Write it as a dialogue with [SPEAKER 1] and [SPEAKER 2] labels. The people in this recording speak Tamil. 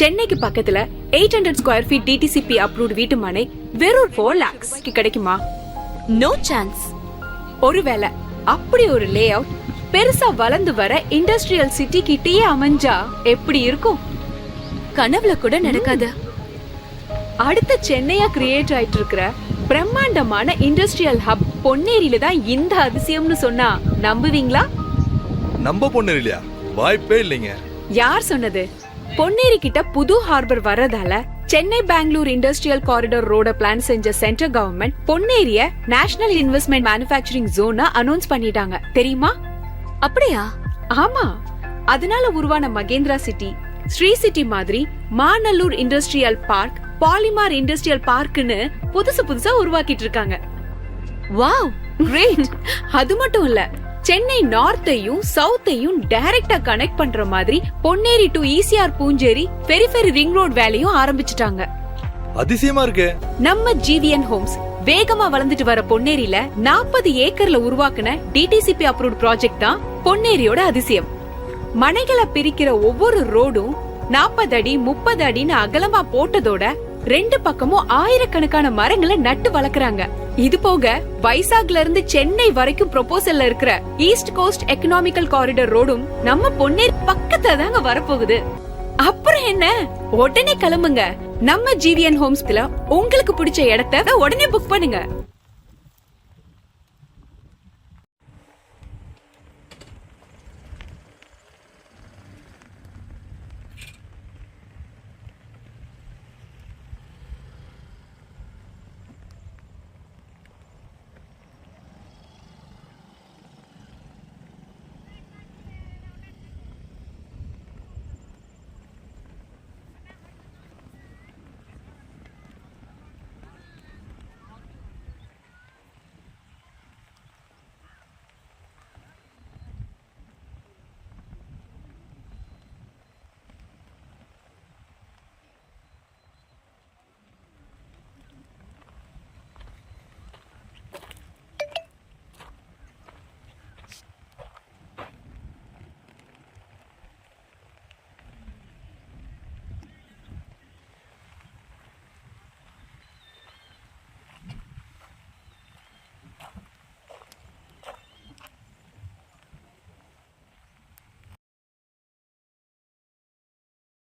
[SPEAKER 1] சென்னைக்கு பக்கத்துல 800 ஸ்கொயர் ஃபீட் டிடிசிபி அப்ரூவ்ட் வீட்டு மனை வெறும் 4 lakhs கிடைக்குமா?
[SPEAKER 2] No chance.
[SPEAKER 1] ஒருவேளை அப்படி ஒரு லே அவுட் பெருசா வளர்ந்து வர இண்டஸ்ட்ரியல் சிட்டி கிட்டயே அமைஞ்சா எப்படி இருக்கும்?
[SPEAKER 2] கனவுல கூட நடக்காது.
[SPEAKER 1] அடுத்த சென்னையா கிரியேட் ஆயிட்டு இருக்கிற பிரம்மாண்டமான இண்டஸ்ட்ரியல் ஹப் பொன்னேரியில தான் இந்த அதிசயம்னு சொன்னா நம்புவீங்களா?
[SPEAKER 3] நம்ப பொன்னேரியா? வாய்ப்பே இல்லைங்க.
[SPEAKER 1] யார் சொன்னது? பொன்னேரி கிட்ட புது ஹார்பர் வரதால சென்னை பெங்களூர் இண்டஸ்ட்ரியல் காரிடார் ரோட பிளான் செஞ்ச சென்ட்ரல் கவர்மெண்ட் பொன்னேரிய நேஷனல் இன்வெஸ்ட்மெண்ட் மேனுஃபேக்சரிங் ஜோனா அனௌன்ஸ் பண்ணிட்டாங்க, தெரியுமா?
[SPEAKER 2] அப்படியா?
[SPEAKER 1] ஆமா. அதனால உருவான மகேந்திரா சிட்டி, ஸ்ரீ சிட்டி மாதிரி Manallur industrial park, polymer industrial பார்க்னு புதுசா உருவாக்கிட்டு இருக்காங்க.
[SPEAKER 2] Wow,
[SPEAKER 1] great. அது மட்டும் இல்ல, சென்னை நார்த்தையும் சவுத்தையும் டைரக்டா கனெக்ட் பண்ற மாதிரி Ponneri to ECR Poonjeri periphery ring road வேலையும் ஆரம்பிச்சிட்டாங்க.
[SPEAKER 3] அதிசயமா இருக்கு.
[SPEAKER 1] நம்ம ஜிவிஎன் ஹோம்ஸ் வேகமா வளர்ந்துட்டு வர பொன்னேரியில 40 ஏக்கர்ல உருவாக்குன டிடிசிபி அப்ரூவ்ட் ப்ராஜெக்ட் தான் பொன்னேரியோட அதிசயம். மனைகளை பிரிக்கிற ஒவ்வொரு ரோடும் 40 அடி 30 அடின்னு அகலமா போட்டதோட 2 பக்கமும் ஆயிரக்கணக்கான மரங்களை நட்டு வளர்க்கறாங்க. இது போக வைசாக்ல இருந்து சென்னை வரைக்கும் ப்ரொபோசல்ல இருக்கிற ஈஸ்ட் கோஸ்ட் எக்கனாமிக்கல் காரிடார் ரோடும் நம்ம பொன்னேரி பக்கத்துல தாங்க வரப்போகுது. அப்புறம் என்ன, உடனே கிளம்புங்க. நம்ம ஜிவிஎன் ஹோம்ஸ்ல உங்களுக்கு பிடிச்ச இடத்தை உடனே புக் பண்ணுங்க.